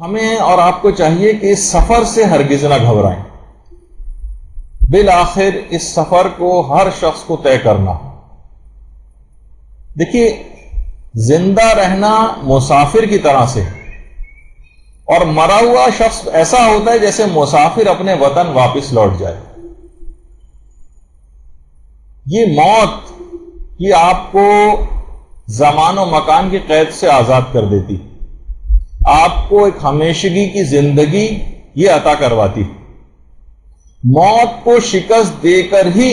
ہمیں اور آپ کو چاہیے کہ اس سفر سے ہرگز نہ گھبرائیں. بالآخر اس سفر کو ہر شخص کو طے کرنا. دیکھیے، زندہ رہنا مسافر کی طرح سے، اور مرا ہوا شخص ایسا ہوتا ہے جیسے مسافر اپنے وطن واپس لوٹ جائے. یہ موت یہ آپ کو زمان و مکان کی قید سے آزاد کر دیتی، آپ کو ایک ہمیشگی کی زندگی یہ عطا کرواتی. موت کو شکست دے کر ہی،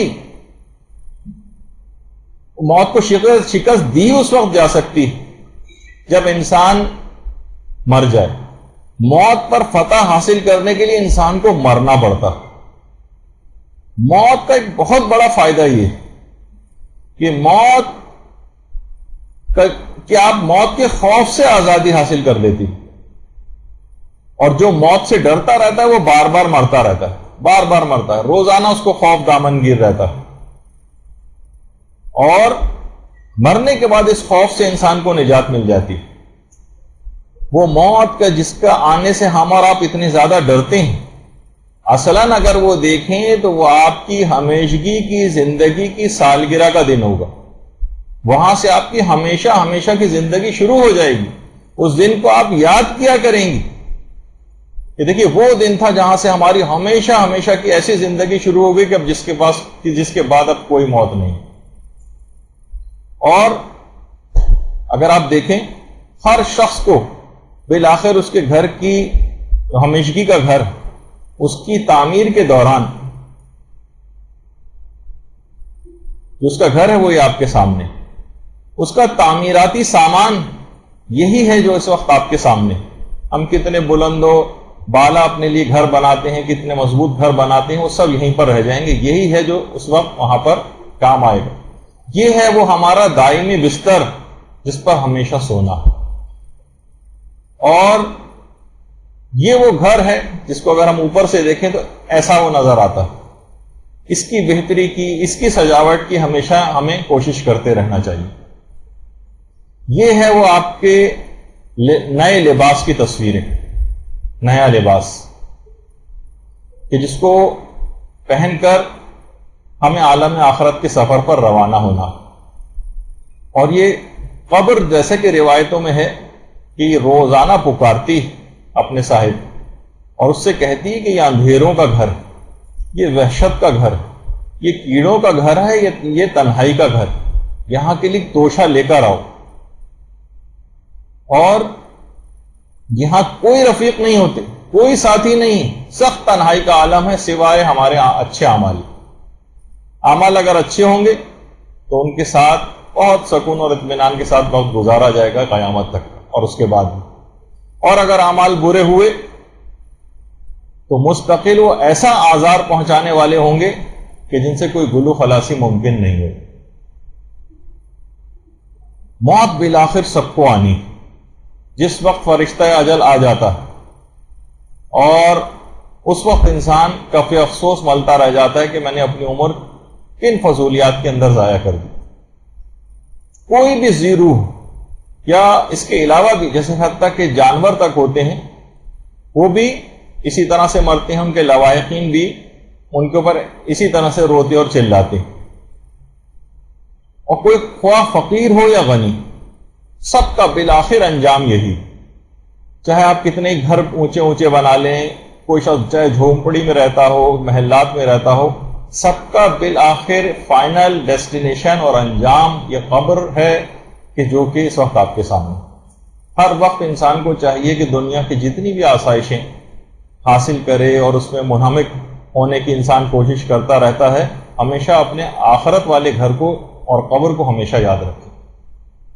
موت کو شکست دی اس وقت جا سکتی جب انسان مر جائے. موت پر فتح حاصل کرنے کے لیے انسان کو مرنا پڑتا. موت کا ایک بہت بڑا فائدہ یہ کہ آپ موت کے خوف سے آزادی حاصل کر لیتی، اور جو موت سے ڈرتا رہتا ہے وہ بار بار مرتا رہتا ہے، بار بار مرتا ہے، روزانہ اس کو خوف دامن گیر رہتا ہے. اور مرنے کے بعد اس خوف سے انسان کو نجات مل جاتی. وہ موت کا جس کا آنے سے ہم اور آپ اتنے زیادہ ڈرتے ہیں، اصلاً اگر وہ دیکھیں تو وہ آپ کی ہمیشگی کی زندگی کی سالگرہ کا دن ہوگا. وہاں سے آپ کی ہمیشہ ہمیشہ کی زندگی شروع ہو جائے گی. اس دن کو آپ یاد کیا کریں گی کہ دیکھیے وہ دن تھا جہاں سے ہماری ہمیشہ ہمیشہ کی ایسی زندگی شروع ہو گئی کہ اب جس کے بعد اب کوئی موت نہیں. اور اگر آپ دیکھیں، ہر شخص کو بالآخر اس کے گھر کی ہمیشگی کا گھر، اس کی تعمیر کے دوران جو اس کا گھر ہے وہ یہ آپ کے سامنے، اس کا تعمیراتی سامان یہی ہے جو اس وقت آپ کے سامنے. ہم کتنے بلند و بالا اپنے لیے گھر بناتے ہیں، کتنے مضبوط گھر بناتے ہیں، وہ سب یہیں پر رہ جائیں گے. یہی ہے جو اس وقت وہاں پر کام آئے گا. یہ ہے وہ ہمارا دائمی بستر جس پر ہمیشہ سونا ہے. اور یہ وہ گھر ہے جس کو اگر ہم اوپر سے دیکھیں تو ایسا وہ نظر آتا ہے. اس کی بہتری کی، اس کی سجاوٹ کی ہمیشہ ہمیں کوشش کرتے رہنا چاہیے. یہ ہے وہ آپ کے نئے لباس کی تصویریں، نیا لباس کہ جس کو پہن کر ہمیں عالم آخرت کے سفر پر روانہ ہونا. اور یہ قبر جیسے کہ روایتوں میں ہے کہ یہ روزانہ پکارتی اپنے صاحب، اور اس سے کہتی ہے کہ یہ اندھیروں کا گھر، یہ وحشت کا گھر، یہ کیڑوں کا گھر ہے، یہ تنہائی کا گھر، یہاں کے لیے توشہ لے کر آؤ. اور یہاں کوئی رفیق نہیں ہوتے، کوئی ساتھی نہیں، سخت تنہائی کا عالم ہے سوائے ہمارے اچھے اعمال. اعمال اگر اچھے ہوں گے تو ان کے ساتھ بہت سکون اور اطمینان کے ساتھ وقت گزارا جائے گا قیامت تک اور اس کے بعد بھی. اور اگر اعمال برے ہوئے تو مستقل وہ ایسا آزار پہنچانے والے ہوں گے کہ جن سے کوئی گلو خلاصی ممکن نہیں ہے. موت بالآخر سب کو آنی. جس وقت فرشتہ اجل آ جاتا ہے اور اس وقت انسان کف افسوس ملتا رہ جاتا ہے کہ میں نے اپنی عمر کن فضولیات کے اندر ضائع کر دی. کوئی بھی ذی روح یا اس کے علاوہ بھی، جیسے حتیٰ کہ جانور تک ہوتے ہیں، وہ بھی اسی طرح سے مرتے ہیں. ان کے لواحقین بھی ان کے اوپر اسی طرح سے روتے اور چلاتے ہیں. اور کوئی خواہ فقیر ہو یا غنی، سب کا بالآخر انجام یہی. چاہے آپ کتنے گھر اونچے اونچے بنا لیں، کوئی شخص چاہے جھونپڑی میں رہتا ہو، محلات میں رہتا ہو، سب کا بالآخر فائنل ڈیسٹینیشن اور انجام یہ قبر ہے کہ جو کہ اس وقت آپ کے سامنے. ہر وقت انسان کو چاہیے کہ دنیا کی جتنی بھی آسائشیں حاصل کرے اور اس میں منہمک ہونے کی انسان کوشش کرتا رہتا ہے، ہمیشہ اپنے آخرت والے گھر کو اور قبر کو ہمیشہ یاد رکھے.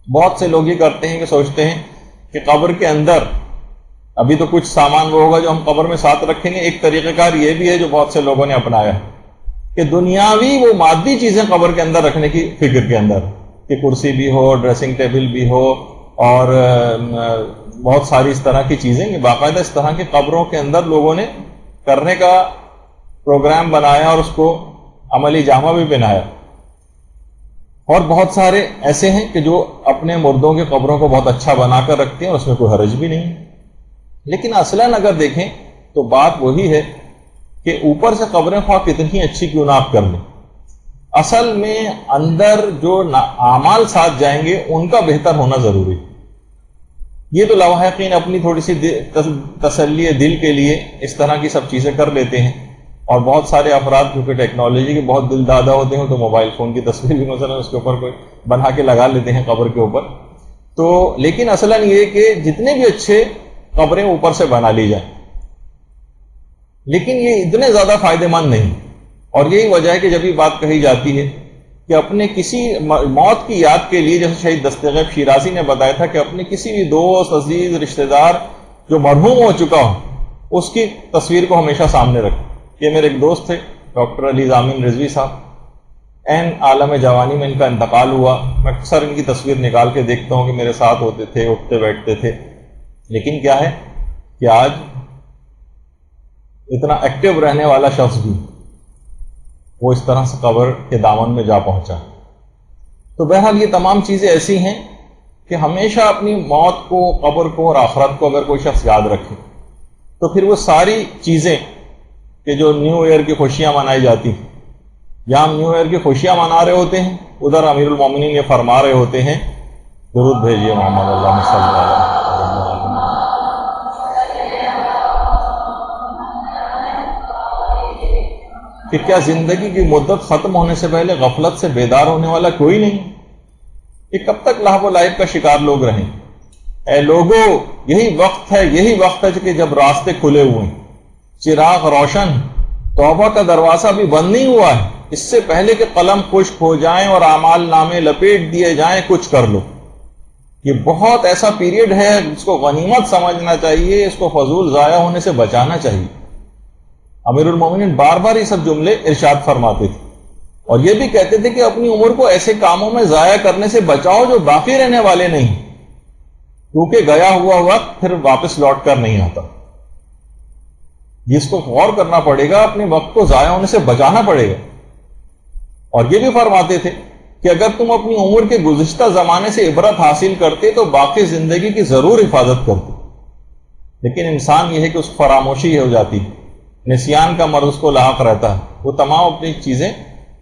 بہت سے لوگ یہ کرتے ہیں کہ سوچتے ہیں کہ قبر کے اندر ابھی تو کچھ سامان وہ ہوگا جو ہم قبر میں ساتھ رکھیں گے. ایک طریقہ کار یہ بھی ہے جو بہت سے لوگوں نے اپنایا ہے کہ دنیاوی وہ مادی چیزیں قبر کے اندر رکھنے کی فکر کے اندر، کہ کرسی بھی ہو، ڈریسنگ ٹیبل بھی ہو، اور بہت ساری اس طرح کی چیزیں. باقاعدہ اس طرح کی قبروں کے اندر لوگوں نے کرنے کا پروگرام بنایا اور اس کو عملی جامہ بھی پہنایا. اور بہت سارے ایسے ہیں کہ جو اپنے مردوں کے قبروں کو بہت اچھا بنا کر رکھتے ہیں اور اس میں کوئی حرج بھی نہیں. لیکن اصلاً اگر دیکھیں تو بات وہی ہے کہ اوپر سے قبریں خواہ کتنی اچھی کیوں نہ آپ کر لیں، اصل میں اندر جو اعمال ساتھ جائیں گے ان کا بہتر ہونا ضروری ہے۔ یہ تو لواحقین اپنی تھوڑی سی تسلی دل کے لیے اس طرح کی سب چیزیں کر لیتے ہیں، اور بہت سارے افراد کیونکہ ٹیکنالوجی کے بہت دل دادا ہوتے ہیں تو موبائل فون کی تصویر بھی مثلا اس کے اوپر کوئی بنا کے لگا لیتے ہیں قبر کے اوپر، تو لیکن اصلاً یہ کہ جتنے بھی اچھے قبریں اوپر سے بنا لی جائیں، لیکن یہ اتنے زیادہ فائدہ مند نہیں، اور یہی وجہ ہے کہ جب یہ بات کہی جاتی ہے کہ اپنے کسی موت کی یاد کے لیے، جیسے شہید دستغیب شیرازی نے بتایا تھا کہ اپنے کسی بھی دوست عزیز رشتہ دار جو مرحوم ہو چکا ہو اس کی تصویر کو ہمیشہ سامنے رکھیں۔ یہ میرے ایک دوست تھے ڈاکٹر علی ضامن رضوی صاحب، عین عالم جوانی میں ان کا انتقال ہوا، میں اکثر ان کی تصویر نکال کے دیکھتا ہوں کہ میرے ساتھ ہوتے تھے، اٹھتے بیٹھتے تھے، لیکن کیا ہے کہ آج اتنا ایکٹیو رہنے والا شخص بھی وہ اس طرح سے قبر کے دامن میں جا پہنچا۔ تو بہرحال یہ تمام چیزیں ایسی ہیں کہ ہمیشہ اپنی موت کو، قبر کو اور آخرت کو اگر کوئی شخص یاد رکھے تو پھر وہ ساری چیزیں کہ جو نیو ایئر کی خوشیاں منائی جاتی ہیں، یہاں ہم نیو ایئر کی خوشیاں منا رہے ہوتے ہیں، ادھر امیر المومنین یہ فرما رہے ہوتے ہیں درود بھیجیے محمد اللہ صلی اللہ علیہ وسلم، کہ کیا زندگی کی مدت ختم ہونے سے پہلے غفلت سے بیدار ہونے والا کوئی نہیں؟ کہ کب تک لہو و لعب کا شکار لوگ رہیں؟ اے لوگو، یہی وقت ہے کہ جب راستے کھلے ہوئے ہیں، چراغ روشن، توبہ کا دروازہ بھی بند نہیں ہوا ہے، اس سے پہلے کہ قلم خشک ہو جائیں اور اعمال نامے لپیٹ دیے جائیں، کچھ کر لو۔ یہ بہت ایسا پیریڈ ہے جس کو غنیمت سمجھنا چاہیے، اس کو فضول ضائع ہونے سے بچانا چاہیے۔ امیر المومنین بار بار یہ سب جملے ارشاد فرماتے تھے، اور یہ بھی کہتے تھے کہ اپنی عمر کو ایسے کاموں میں ضائع کرنے سے بچاؤ جو باقی رہنے والے نہیں، کیونکہ گیا ہوا وقت پھر واپس لوٹ کر نہیں آتا۔ جس کو غور کرنا پڑے گا، اپنے وقت کو ضائع ہونے سے بچانا پڑے گا۔ اور یہ بھی فرماتے تھے کہ اگر تم اپنی عمر کے گزشتہ زمانے سے عبرت حاصل کرتے تو باقی زندگی کی ضرور حفاظت کرتے، لیکن انسان یہ ہے کہ اس کو فراموشی ہو جاتی ہے، نسیان کا مرض اس کو لاحق رہتا ہے، وہ تمام اپنی چیزیں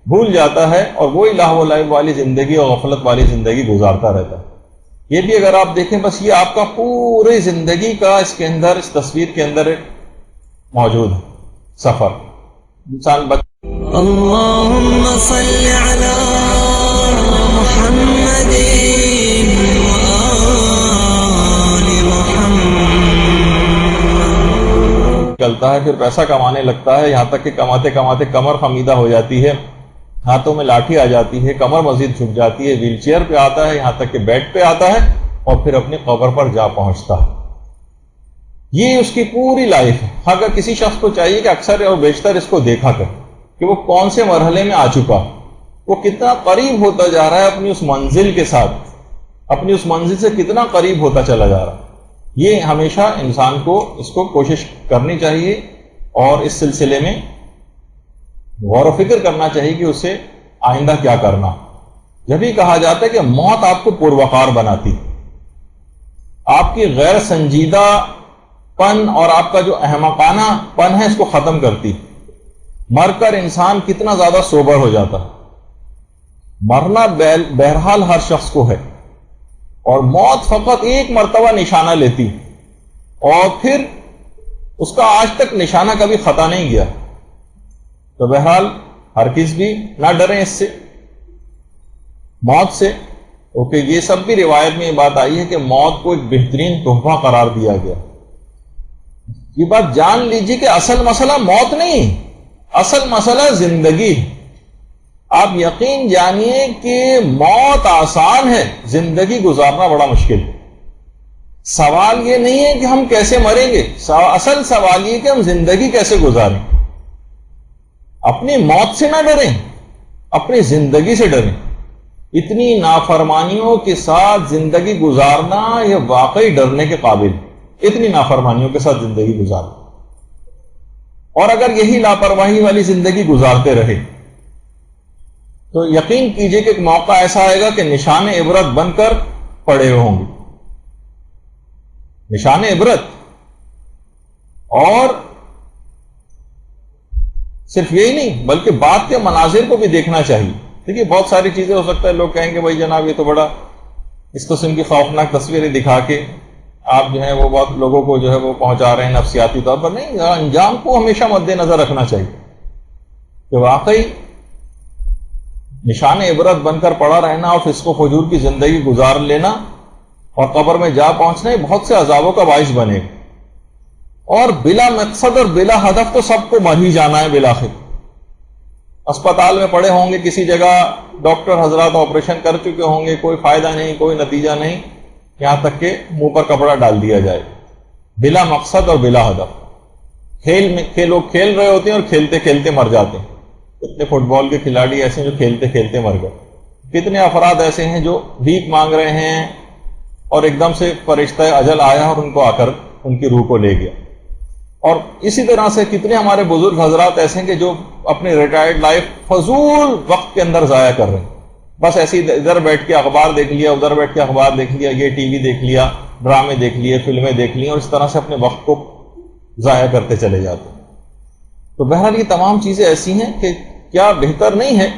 بھول جاتا ہے اور وہی لہو و لعب والی زندگی اور غفلت والی زندگی گزارتا رہتا ہے۔ یہ بھی اگر آپ دیکھیں، بس یہ آپ کا پوری زندگی کا اس کے اندر، اس تصویر کے اندر موجود ہے سفر۔ انسان اللهم صل على محمد وآل محمد، چلتا ہے، پھر پیسہ کمانے لگتا ہے، یہاں تک کہ کماتے کماتے کمر خمیدہ ہو جاتی ہے، ہاتھوں میں لاٹھی آ جاتی ہے، کمر مزید جھک جاتی ہے، ویل چیئر پہ آتا ہے، یہاں تک کہ بیڈ پہ آتا ہے، اور پھر اپنی قبر پر جا پہنچتا ہے۔ یہ اس کی پوری لائف ہے۔ اگر کسی شخص کو چاہیے کہ اکثر اور بیشتر اس کو دیکھا کر کہ وہ کون سے مرحلے میں آ چکا، وہ کتنا قریب ہوتا جا رہا ہے اپنی اس منزل کے ساتھ، اپنی اس منزل سے کتنا قریب ہوتا چلا جا رہا ہے، یہ ہمیشہ انسان کو اس کو کوشش کرنی چاہیے، اور اس سلسلے میں غور و فکر کرنا چاہیے کہ اسے آئندہ کیا کرنا۔ جب ہی کہا جاتا ہے کہ موت آپ کو پروقار بناتی، آپ کی غیر سنجیدہ پن اور آپ کا جو احمقانہ پن ہے اس کو ختم کرتی، مر کر انسان کتنا زیادہ سوبر ہو جاتا ہے۔ مرنا بہرحال ہر شخص کو ہے، اور موت فقط ایک مرتبہ نشانہ لیتی، اور پھر اس کا آج تک نشانہ کبھی خطا نہیں گیا۔ تو بہرحال ہرگز بھی نہ ڈریں اس سے، موت سے، کیونکہ یہ سب بھی روایت میں یہ بات آئی ہے کہ موت کو ایک بہترین تحفہ قرار دیا گیا۔ یہ بات جان لیجیے کہ اصل مسئلہ موت نہیں، اصل مسئلہ زندگی۔ آپ یقین جانیے کہ موت آسان ہے، زندگی گزارنا بڑا مشکل ہے۔ سوال یہ نہیں ہے کہ ہم کیسے مریں گے، اصل سوال یہ کہ ہم زندگی کیسے گزاریں۔ اپنی موت سے نہ ڈریں، اپنی زندگی سے ڈریں۔ اتنی نافرمانیوں کے ساتھ زندگی گزارنا یہ واقعی ڈرنے کے قابل، اتنی نافرمانیوں کے ساتھ زندگی گزارنا۔ اور اگر یہی لاپرواہی والی زندگی گزارتے رہے تو یقین کیجئے کہ ایک موقع ایسا آئے گا کہ نشان عبرت بن کر پڑے ہوں گے۔ نشان عبرت اور صرف یہی نہیں بلکہ بعد کے مناظر کو بھی دیکھنا چاہیے. دیکھیے بہت ساری چیزیں ہو سکتا ہے لوگ کہیں گے بھائی جناب یہ تو بڑا اس قسم کی خوفناک تصویریں دکھا کے آپ جو ہے وہ بہت لوگوں کو جو ہے وہ پہنچا رہے ہیں نفسیاتی طور پر. نہیں، انجام کو ہمیشہ مد نظر رکھنا چاہیے کہ واقعی نشان عبرت بن کر پڑا رہنا اور فسق و فجور کی زندگی گزار لینا اور قبر میں جا پہنچنا یہ بہت سے عذابوں کا باعث بنے گا. اور بلا مقصد اور بلا ہدف تو سب کو مر ہی جانا ہے بالآخر. اسپتال میں پڑے ہوں گے کسی جگہ، ڈاکٹر حضرات آپریشن کر چکے ہوں گے، کوئی فائدہ نہیں، کوئی نتیجہ نہیں، یہاں تک کہ منہ پر کپڑا ڈال دیا جائے بلا مقصد اور بلا ہدف. لوگ کھیل رہے ہوتے ہیں اور کھیلتے کھیلتے مر جاتے ہیں. کتنے فٹ بال کے کھلاڑی ایسے ہیں جو کھیلتے کھیلتے مر گئے. کتنے افراد ایسے ہیں جو بھیک مانگ رہے ہیں اور ایک دم سے فرشتہ اجل آیا اور ان کو آ کر ان کی روح کو لے گیا. اور اسی طرح سے کتنے ہمارے بزرگ حضرات ایسے ہیں کہ جو اپنی ریٹائرڈ لائف فضول وقت کے اندر ضائع کر رہے ہیں. بس ایسے ادھر بیٹھ کے اخبار دیکھ لیا، ادھر بیٹھ کے اخبار دیکھ لیا، یہ ٹی وی دیکھ لیا، ڈرامے دیکھ لیے، فلمیں دیکھ لی، اور اس طرح سے اپنے وقت کو ضائع کرتے چلے جاتے ہیں. تو بہرحال یہ تمام چیزیں ایسی ہیں کہ کیا بہتر نہیں ہے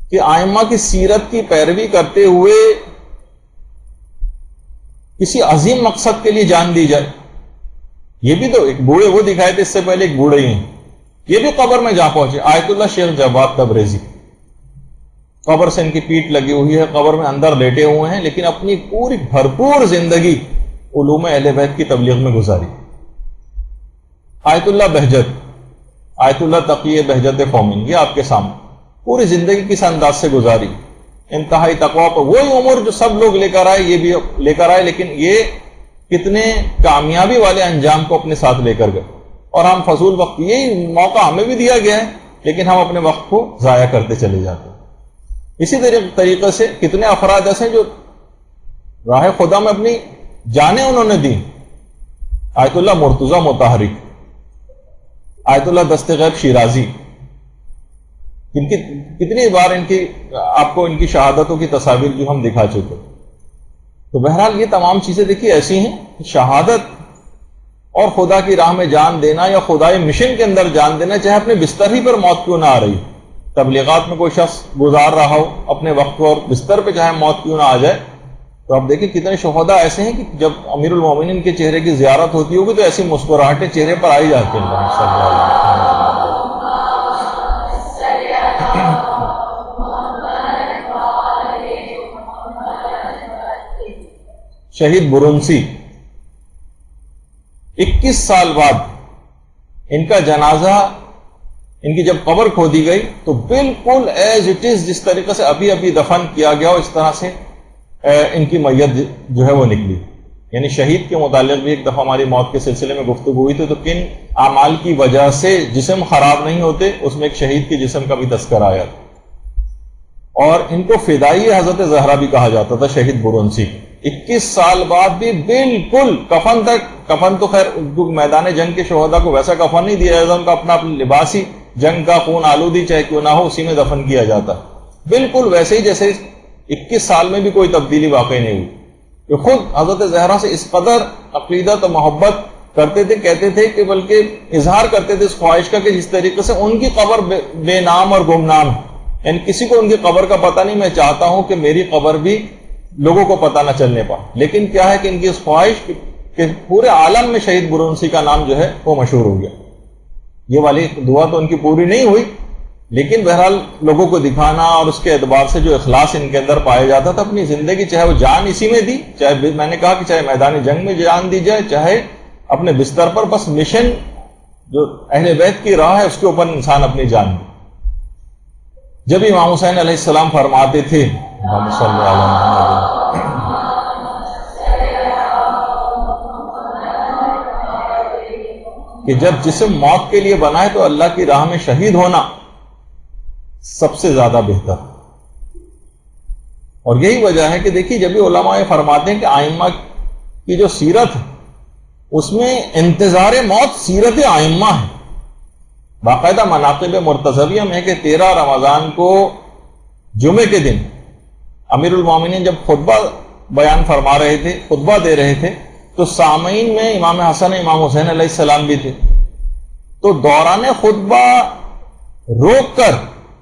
کہ ائمہ کی سیرت کی پیروی کرتے ہوئے کسی عظیم مقصد کے لیے جان دی جائے. یہ بھی تو ایک بوڑھے وہ دکھائے تھے اس سے پہلے، ایک بوڑھے ہی ہیں، یہ بھی قبر میں جا پہنچے. آیت اللہ شیخ جواد تبریزی، قبر سے ان کی پیٹھ لگی ہوئی ہے، قبر میں اندر لیٹے ہوئے ہیں، لیکن اپنی پوری بھرپور زندگی علوم اہل بیت کی تبلیغ میں گزاری. آیت اللہ بہجت، آیت اللہ تقی بہجت قومین، یہ آپ کے سامنے پوری زندگی کس انداز سے گزاری. انتہائی تقویٰ پر وہی عمر جو سب لوگ لے کر آئے، یہ بھی لے کر آئے، لیکن یہ کتنے کامیابی والے انجام کو اپنے ساتھ لے کر گئے. اور ہم فضول وقت، یہی موقع ہمیں بھی دیا گیا ہے لیکن ہم اپنے وقت کو ضائع کرتے چلے جاتے ہیں. اسی طریقے سے کتنے افراد ایسے ہیں جو راہ خدا میں اپنی جانیں انہوں نے دی. آیت اللہ مرتضی مطہری، آیت اللہ دست غیب شیرازی، ان کی کتنی بار آپ کو ان کی شہادتوں کی تصاویر جو ہم دکھا چکے. تو بہرحال یہ تمام چیزیں دیکھیے ایسی ہیں، شہادت اور خدا کی راہ میں جان دینا یا خدائی مشن کے اندر جان دینا، چاہے اپنے بستر ہی پر موت کیوں نہ آ رہی. تبلیغات میں کوئی شخص گزار رہا ہو اپنے وقت کو اور بستر پہ چاہے موت کیوں نہ آ جائے. تو آپ دیکھیں کتنے شہداء ایسے ہیں کہ جب امیر المومنین کے چہرے کی زیارت ہوتی ہوگی تو ایسی مسکراہٹیں چہرے پر آئی جاتی ہیں. شہید برونسی، 21 سال بعد ان کا جنازہ، ان کی جب قبر کھودی گئی تو بالکل ایز اٹ از جس طریقے سے ابھی ابھی دفن کیا گیا اس طرح سے ان کی میت جو ہے وہ نکلی. یعنی شہید کے متعلق بھی ایک دفعہ ہماری موت کے سلسلے میں گفتگو ہوئی تھی، تو کن اعمال کی وجہ سے جسم خراب نہیں ہوتے اس میں ایک شہید کے جسم کا بھی تذکرہ آیا تھا. اور ان کو فدائی حضرت زہرا بھی کہا جاتا تھا، شہید برونسی. 21 سال بعد بھی بالکل کفن تو خیر میدان جنگ کے شہداء کو ویسا کفن نہیں دیا جاتا، ان کا اپنا لباس ہی جنگ کا خون آلودی چاہے کیوں نہ ہو اسی میں دفن کیا جاتا، بالکل ویسے ہی جیسے 21 سال میں بھی کوئی تبدیلی واقع نہیں ہوئی. کہ خود حضرت زہرا سے اس قدر عقیدت و محبت کرتے تھے، کہتے تھے کہ بلکہ اظہار کرتے تھے اس خواہش کا کہ جس طریقے سے ان کی قبر بے نام اور گمنام ہے، یعنی کسی کو ان کی قبر کا پتہ نہیں، میں چاہتا ہوں کہ میری قبر بھی لوگوں کو پتہ نہ چلنے پائے. لیکن کیا ہے کہ ان کی اس خواہش کہ پورے عالم میں شہید برونسی کا نام جو ہے وہ مشہور ہو گیا. یہ والی دعا تو ان کی پوری نہیں ہوئی، لیکن بہرحال لوگوں کو دکھانا اور اس کے اعتبار سے جو اخلاص ان کے اندر پایا جاتا تھا، اپنی زندگی چاہے وہ جان اسی میں دی، چاہے میں نے کہا کہ چاہے میدان جنگ میں جان دی جائے، چاہے اپنے بستر پر، بس مشن جو اہل بیت کی راہ ہے اس کے اوپر انسان اپنی جان دی. جب امام حسین علیہ السلام فرماتے تھے اللہم صلی علی محمد، کہ جب جسم موت کے لیے بنا ہے تو اللہ کی راہ میں شہید ہونا سب سے زیادہ بہتر. اور یہی وجہ ہے کہ دیکھیے جب بھی علماء فرماتے ہیں کہ ائمہ کی جو سیرت ہے اس میں انتظار موت سیرت ائمہ ہے. باقاعدہ مناقب مرتضویہ میں ہے کہ 13 رمضان کو جمعے کے دن امیر المومنین جب خطبہ بیان فرما رہے تھے، خطبہ دے رہے تھے، تو سامعین میں امام حسن امام حسین علیہ السلام بھی تھے. تو دوران خطبہ روک کر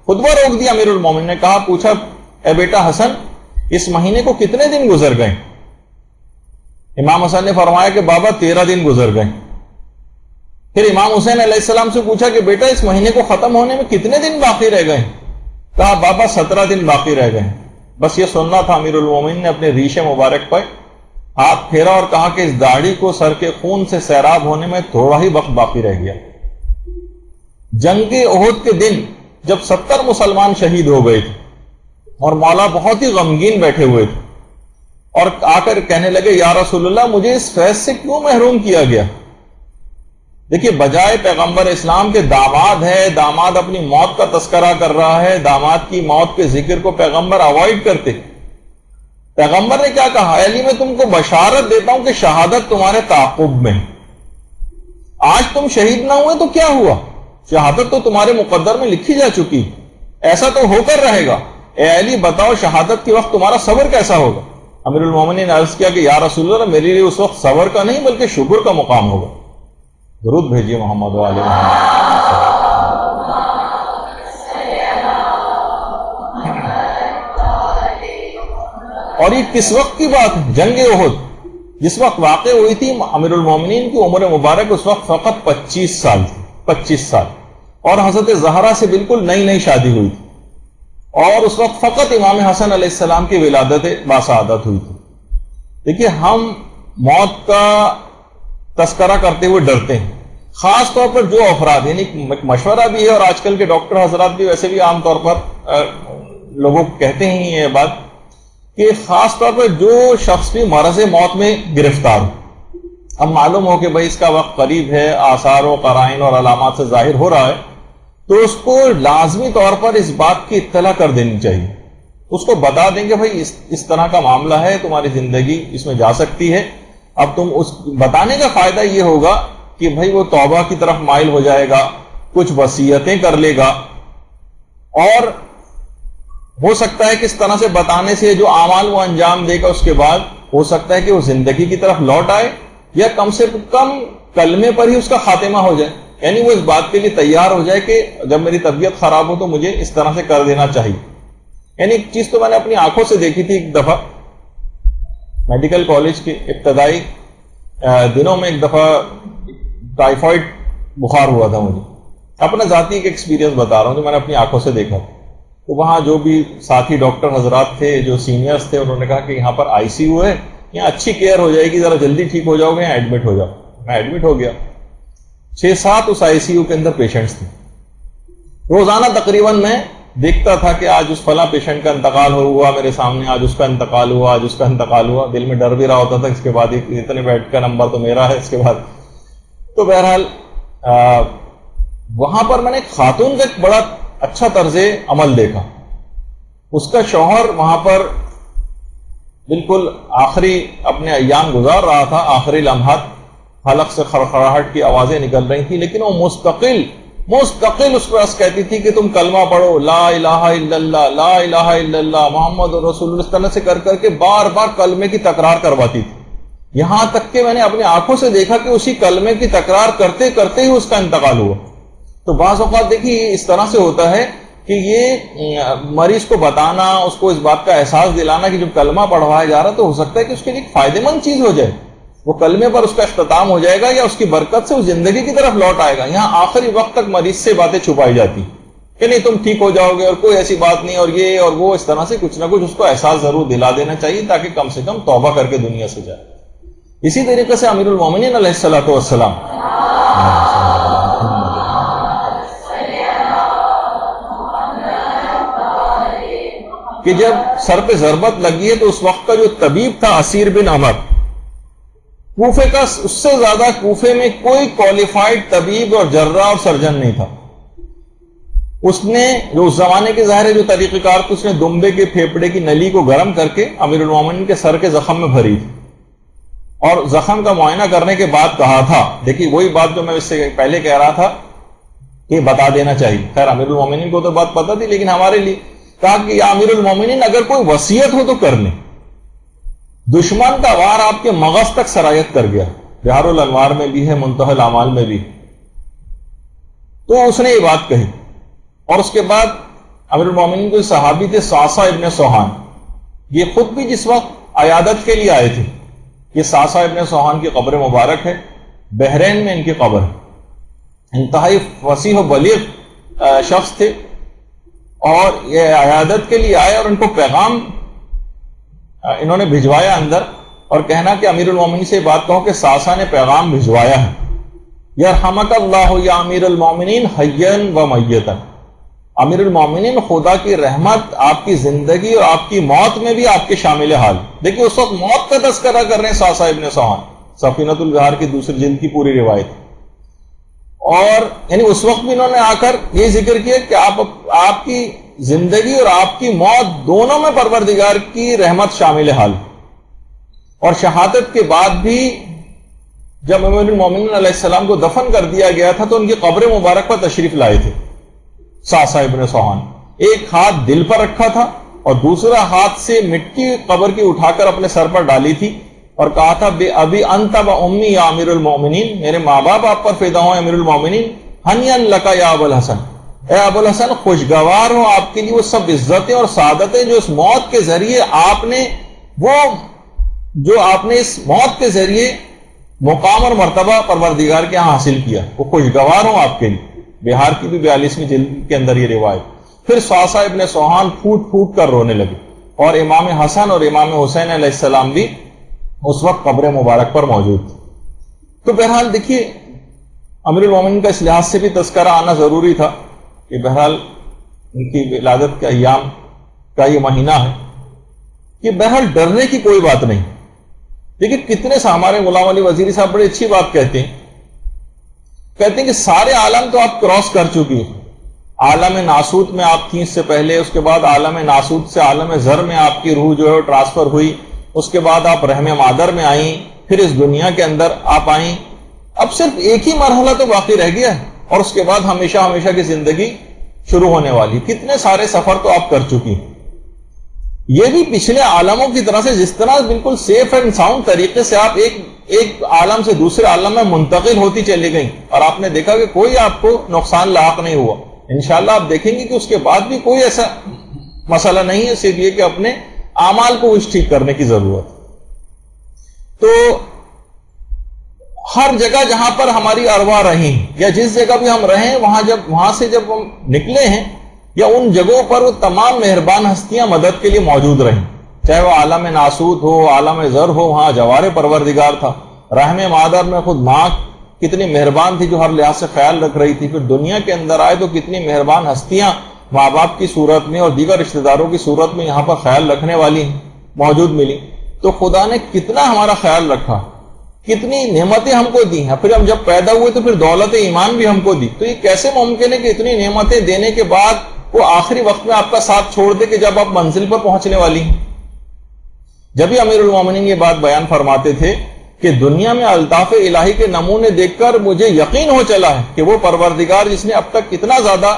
خطبہ روک دیا امیر المومنین نے. کہا, پوچھا اے بیٹا حسن اس مہینے کو کتنے دن گزر گئے؟ امام حسن نے فرمایا کہ بابا 13 دن گزر گئے. پھر امام حسین علیہ السلام سے پوچھا کہ بیٹا اس مہینے کو ختم ہونے میں کتنے دن باقی رہ گئے؟ کہا بابا 17 دن باقی رہ گئے. بس یہ سننا تھا. امیر المومنین نے اپنے ریش مبارک پر ہاتھ پھیرا اور کہا کہ اس داڑھی کو سر کے خون سے سیراب ہونے میں تھوڑا ہی وقت باقی رہ گیا. جنگ احد کے دن جب 70 مسلمان شہید ہو گئے تھے اور مولا بہت ہی غمگین بیٹھے ہوئے تھے اور آ کر کہنے لگے یا رسول اللہ مجھے اس فیض سے کیوں محروم کیا گیا؟ دیکھیے بجائے پیغمبر اسلام کے داماد ہے, داماد اپنی موت کا تذکرہ کر رہا ہے, داماد کی موت کے ذکر کو پیغمبر اوائڈ کرتے. پیغمبر نے کیا کہا, علی میں تم کو بشارت دیتا ہوں کہ شہادت تمہارے تعاقب میں. آج تم شہید نہ ہوئے تو کیا ہوا, شہادت تو تمہارے مقدر میں لکھی جا چکی, ایسا تو ہو کر رہے گا. اے علی بتاؤ شہادت کے وقت تمہارا صبر کیسا ہوگا؟ امیر المومنین نے عرض کیا کہ یا رسول اللہ میرے لیے اس وقت صبر کا نہیں بلکہ شکر کا مقام ہوگا. درود بھیجیے محمد و آل محمد. اور یہ کس وقت کی بات ہے؟ جنگ احد جس وقت واقع ہوئی تھی امیر المومنین کی عمر مبارک اس وقت فقط 25 سال تھی. 25 سال. اور حضرت زہرا سے بالکل نئی نئی شادی ہوئی تھی اور اس وقت فقط امام حسن علیہ السلام کی ولادت باسعادت ہوئی تھی. دیکھیے ہم موت کا تذکرہ کرتے ہوئے ڈرتے ہیں, خاص طور پر جو افراد, یعنی مشورہ بھی ہے اور آج کل کے ڈاکٹر حضرات بھی ویسے بھی عام طور پر لوگوں کہتے ہیں یہ بات کہ خاص طور پر جو شخص بھی مرض موت میں گرفتار ہو, اب معلوم ہو کہ بھائی اس کا وقت قریب ہے, آثار و قرائن اور علامات سے ظاہر ہو رہا ہے, تو اس کو لازمی طور پر اس بات کی اطلاع کر دینی چاہیے. اس کو بتا دیں کہ بھائی اس طرح کا معاملہ ہے, تمہاری زندگی اس میں جا سکتی ہے. اب تم اس بتانے کا فائدہ یہ ہوگا کہ بھائی وہ توبہ کی طرف مائل ہو جائے گا, کچھ وصیتیں کر لے گا, اور ہو سکتا ہے کہ اس طرح سے بتانے سے جو اعمال وہ انجام دے گا اس کے بعد ہو سکتا ہے کہ وہ زندگی کی طرف لوٹ آئے یا کم سے کم کلمے پر ہی اس کا خاتمہ ہو جائے. یعنی وہ اس بات کے لیے تیار ہو جائے کہ جب میری طبیعت خراب ہو تو مجھے اس طرح سے کر دینا چاہیے. یعنی ایک چیز تو میں نے اپنی آنکھوں سے دیکھی تھی. ایک دفعہ میڈیکل کالج کے ابتدائی دنوں میں ایک دفعہ ٹائیفائڈ بخار ہوا تھا مجھے. اپنا ذاتی ایک ایکسپیرینس بتا رہا ہوں جو میں نے اپنی آنکھوں سے دیکھا. تو وہاں جو بھی ساتھی ڈاکٹر حضرات تھے, جو سینئرز تھے, انہوں نے کہا کہ یہاں پر آئی سی یو ہے, یہاں اچھی کیئر ہو جائے گی, ذرا جلدی ٹھیک ہو جاؤ گے, یہاں ایڈمٹ ہو جاؤ. میں ایڈمٹ ہو گیا. 6-7 اس آئی سی یو کے اندر پیشنٹس تھے. روزانہ تقریباً میں دیکھتا تھا کہ آج اس فلاں پیشنٹ کا انتقال ہوا میرے سامنے, آج اس کا انتقال ہوا, آج اس کا انتقال ہوا. دل میں ڈر بھی رہا ہوتا تھا اس کے بعد اتنے بیڈ کا نمبر تو میرا ہے اس کے بعد. تو بہرحال وہاں پر میں نے ایک خاتون کا ایک بڑا اچھا طرز عمل دیکھا. اس کا شوہر وہاں پر بالکل آخری اپنے ایام گزار رہا تھا, آخری لمحات, حلق سے خڑخڑاہٹ کی آوازیں نکل رہی تھی, لیکن وہ مستقل اس پر کہتی تھی کہ تم کلمہ پڑھو, لا الہ الا اللہ, لا الہ الا اللہ, محمد رسول اللہ, اس طرح سے کر کے بار بار کلمے کی تکرار کرواتی تھی. یہاں تک کہ میں نے اپنی آنکھوں سے دیکھا کہ اسی کلمے کی تکرار کرتے کرتے ہی اس کا انتقال ہوا. تو بعض اوقات دیکھیے اس طرح سے ہوتا ہے کہ یہ مریض کو بتانا, اس کو اس بات کا احساس دلانا کہ جب کلمہ پڑھوایا جا رہا تو ہو سکتا ہے کہ اس کے لیے ایک فائدہ مند چیز ہو جائے, وہ کلمے پر اس کا اختتام ہو جائے گا یا اس کی برکت سے اس زندگی کی طرف لوٹ آئے گا. یہاں آخری وقت تک مریض سے باتیں چھپائی جاتی کہ نہیں تم ٹھیک ہو جاؤ گے اور کوئی ایسی بات نہیں, اور یہ اور وہ, اس طرح سے کچھ نہ کچھ اس کو احساس ضرور دلا دینا چاہیے تاکہ کم سے کم توبہ کر کے دنیا سے جائے. اسی طریقے سے امیر المومنین علیہ الصلوۃ والسلام کہ جب سر پہ ضربت لگی ہے تو اس وقت کا جو طبیب تھا اسیر بن عمر, کوفے کا, اس سے زیادہ کوفے میں کوئی کوالیفائڈ طبیب اور جراح اور سرجن نہیں تھا. اس نے جو اس زمانے کے ظاہر جو طریقہ کار تھا, اس نے دمبے کے پھیپڑے کی نلی کو گرم کر کے امیر المومنین کے سر کے زخم میں بھری تھی اور زخم کا معائنہ کرنے کے بعد کہا تھا, دیکھیے وہی بات جو میں اس سے پہلے کہہ رہا تھا کہ بتا دینا چاہیے. خیر امیر المومنین کو تو بات پتہ تھی, لیکن ہمارے لیے کہا کہ یا امیر المومنین اگر کوئی وصیت ہو تو کر لیں, دشمن کا وار آپ کے مغز تک سرایت کر گیا، بہار الانوار میں بھی ہے، منتہی الاعمال میں بھی۔ تو اس نے یہ بات کہی، اور اس کے بعد امیر المومنین کوئی صحابی تھے صعصع ابن سوحان، یہ خود بھی جس وقت عیادت کے لیے آئے تھے، یہ صعصع ابن سوحان کی قبر مبارک ہے، بحرین میں ان کی قبر ہے، انتہائی فصیح و بلیغ شخص تھے، اور یہ عیادت کے لیے آئے اور ان کو پیغام انہوں نے بھجوایا اندر، اور کہنا کہ امیر المومنین سے بات کہو کہ صعصع نے پیغام بھجوایا ہے، یرحمک اللہ یا امیر المومنین حیا و میتا، امیر المومنین خدا کی رحمت آپ کی زندگی اور آپ کی موت میں بھی آپ کے شامل حال۔ دیکھیں اس وقت موت کا تذکرہ کر رہے ہیں صعصع ابن سوحان، سفینۃ البحار کی دوسری جلد کی پوری روایت، اور یعنی اس وقت بھی انہوں نے آ کر یہ ذکر کیا کہ آپ کی زندگی اور آپ کی موت دونوں میں پروردگار کی رحمت شامل حال۔ اور شہادت کے بعد بھی جب امیر المومنین علیہ السلام کو دفن کر دیا گیا تھا تو ان کی قبر مبارک پر تشریف لائے تھے صعصع ابن سوحان، ایک ہاتھ دل پر رکھا تھا اور دوسرا ہاتھ سے مٹی قبر کی اٹھا کر اپنے سر پر ڈالی تھی، اور کہا تھا بے ابی انت و امی یا امیر المومنین، میرے ماں باپ آپ پر فدا ہوں امیر المومنین، ہنیئا لک یا ابو الحسن، اے ابو الحسن خوشگوار ہو آپ کے لیے وہ سب عزتیں اور سعادتیں جو اس موت کے ذریعے آپ نے اس موت کے ذریعے مقام اور مرتبہ پروردگار کے ہاں حاصل کیا، وہ خوشگوار ہوں آپ کے لیے۔ بہار کی بھی 42ویں جلد کے اندر یہ روایت۔ پھر صعصع ابن سوحان پھوٹ پھوٹ کر رونے لگے، اور امام حسن اور امام حسین علیہ السلام بھی اس وقت قبر مبارک پر موجود تھے۔ تو بہرحال دیکھیے امیر المومنین کا اس لحاظ سے بھی تذکرہ آنا ضروری تھا کہ بہرحال ان کی ولادت کے ایام کا یہ مہینہ ہے، کہ بہرحال ڈرنے کی کوئی بات نہیں۔ دیکھیے کتنے سے ہمارے غلام علی وزیری صاحب بڑی اچھی بات کہتے ہیں کہ سارے عالم تو آپ کراس کر چکی ہیں، عالم ناسوت میں آپ تھیں اس سے پہلے، اس کے بعد عالم ناسوت سے عالم ذر میں آپ کی روح جو ہے ٹرانسفر ہوئی، اس کے بعد آپ رحم مادر میں آئیں، پھر اس دنیا کے اندر آپ آئیں، اب صرف ایک ہی مرحلہ تو باقی رہ گیا ہے، اور اس کے بعد ہمیشہ ہمیشہ کی زندگی شروع ہونے والی۔ کتنے سارے سفر تو آپ کر چکی ہیں، یہ بھی پچھلے عالموں کی طرح سے، جس طرح بالکل سیف اینڈ ساؤنڈ طریقے سے آپ ایک عالم سے دوسرے عالم میں منتقل ہوتی چلی گئیں، اور آپ نے دیکھا کہ کوئی آپ کو نقصان لاحق نہیں ہوا۔ انشاءاللہ آپ دیکھیں گے کہ اس کے بعد بھی کوئی ایسا مسئلہ نہیں ہے، صرف یہ کہ اپنے اعمال کو ٹھیک کرنے کی ضرورت۔ تو ہر جگہ جہاں پر ہماری ارواح رہی یا جس جگہ بھی ہم رہیں، وہاں سے جب ہم نکلے ہیں یا ان جگہوں پر وہ تمام مہربان ہستیاں مدد کے لیے موجود رہیں، چاہے وہ عالم ناسوت ہو، عالم ذر ہو، وہاں جوار پروردگار تھا، رحم مادر میں خود ماں کتنی مہربان تھی جو ہر لحاظ سے خیال رکھ رہی تھی، پھر دنیا کے اندر آئے تو کتنی مہربان ہستیاں ماں باپ کی صورت میں اور دیگر رشتہ داروں کی صورت میں یہاں پر خیال رکھنے والی موجود ملی۔ تو خدا نے کتنا ہمارا خیال رکھا، کتنی نعمتیں ہم کو دی ہیں، پھر ہم جب پیدا ہوئے تو پھر دولت ایمان بھی ہم کو دی۔ تو یہ کیسے ممکن ہے کہ اتنی نعمتیں دینے کے بعد وہ آخری وقت میں آپ کا ساتھ چھوڑ دے کہ جب آپ منزل پر پہنچنے والی ہیں؟ جب ہی امیر المومنین یہ بات بیان فرماتے تھے کہ دنیا میں الطاف الہی کے نمونے دیکھ کر مجھے یقین ہو چلا ہے کہ وہ پروردگار جس نے اب تک اتنا زیادہ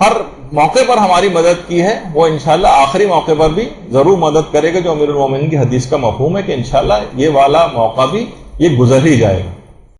ہر موقع پر ہماری مدد کی ہے، وہ انشاءاللہ آخری موقع پر بھی ضرور مدد کرے گا، جو امیر المومنین کی حدیث کا مفہوم ہے کہ انشاءاللہ یہ والا موقع بھی یہ گزر ہی جائے گا۔